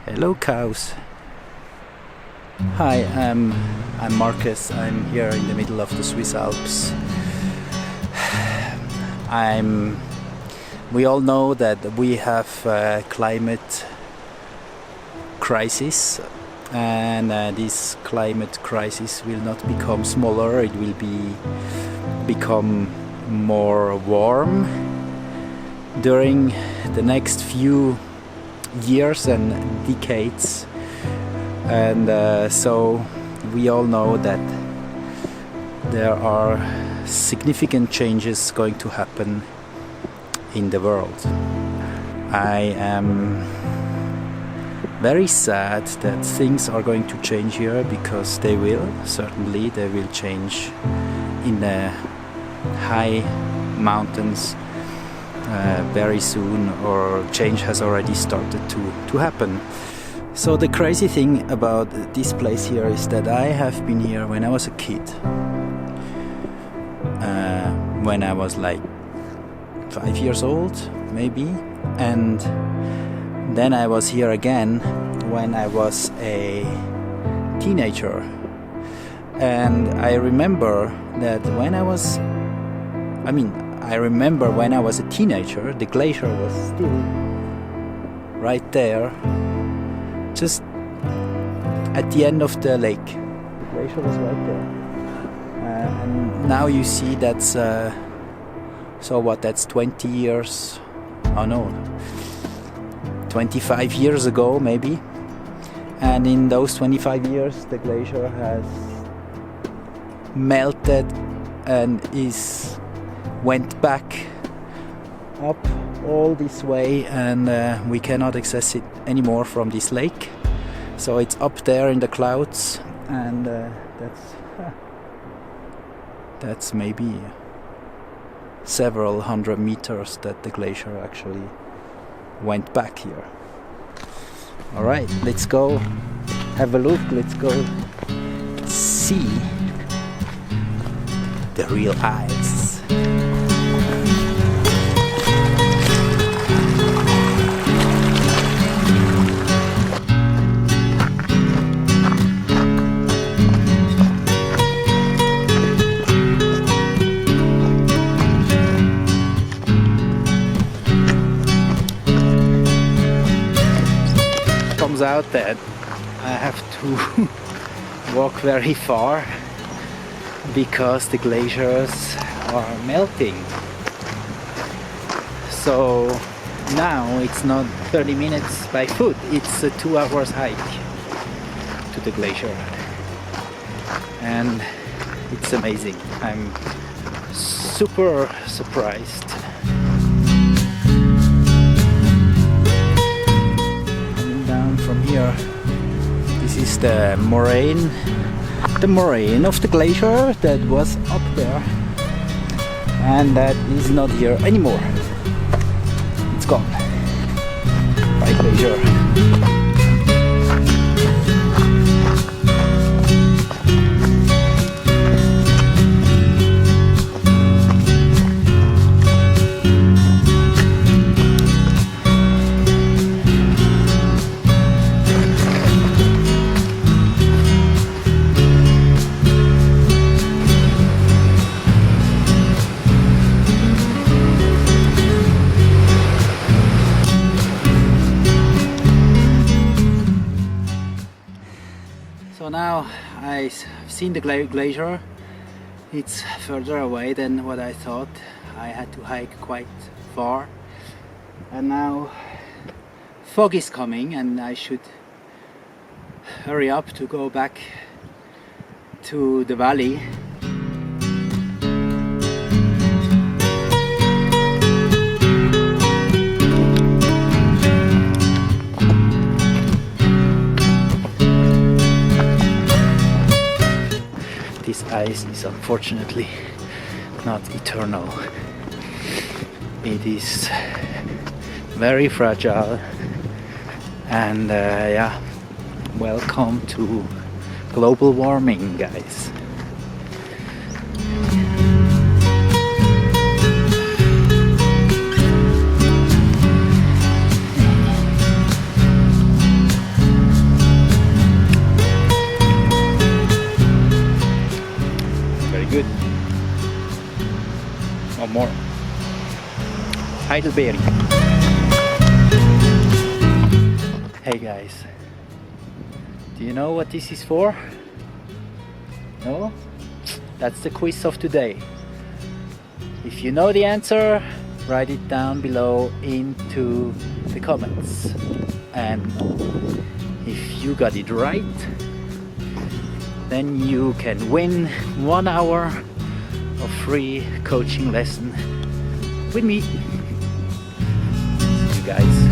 Hello cows. Hi, I'm Markus. I'm here in the middle of the Swiss Alps. We all know that we have a climate crisis, and this climate crisis will not become smaller. It will become more warm during the next few years and decades, and so we all know that there are significant changes going to happen in the world. I am very sad that things are going to change here, because they will change in the high mountains very soon, or change has already started to happen. So the crazy thing about this place here is that I have been here when I was a kid, when I was like 5 years old maybe, and then I was here again when I was a teenager. And I remember that when I was a teenager, the glacier was still right there, just at the end of the lake. The glacier was right there. And now you see that's, that's 20 years, 25 years ago maybe. And in those 25 years the glacier has melted and went back up all this way, and we cannot access it anymore from this lake. So it's up there in the clouds, and that's maybe several hundred meters that the glacier actually went back here. Alright, let's go have a look, let's go see the real ice. Comes out that I have to walk very far because the glaciers are melting. So now it's not 30 minutes by foot, it's a 2 hours hike to the glacier, and it's amazing. I'm super surprised. Coming down from here, this is the moraine of the glacier that was up there, and that is not here anymore. It's gone. Bye glacier. So now I've seen the glacier. It's further away than what I thought. I had to hike quite far, and now fog is coming, and I should hurry up to go back to the valley. This ice is unfortunately not eternal. It is very fragile, and welcome to global warming, guys. or more. Heidelberry. Hey guys, do you know what this is for? No? That's the quiz of today. If you know the answer, write it down below into the comments. And if you got it right, then you can win 1 hour of free coaching lesson with me. See you guys.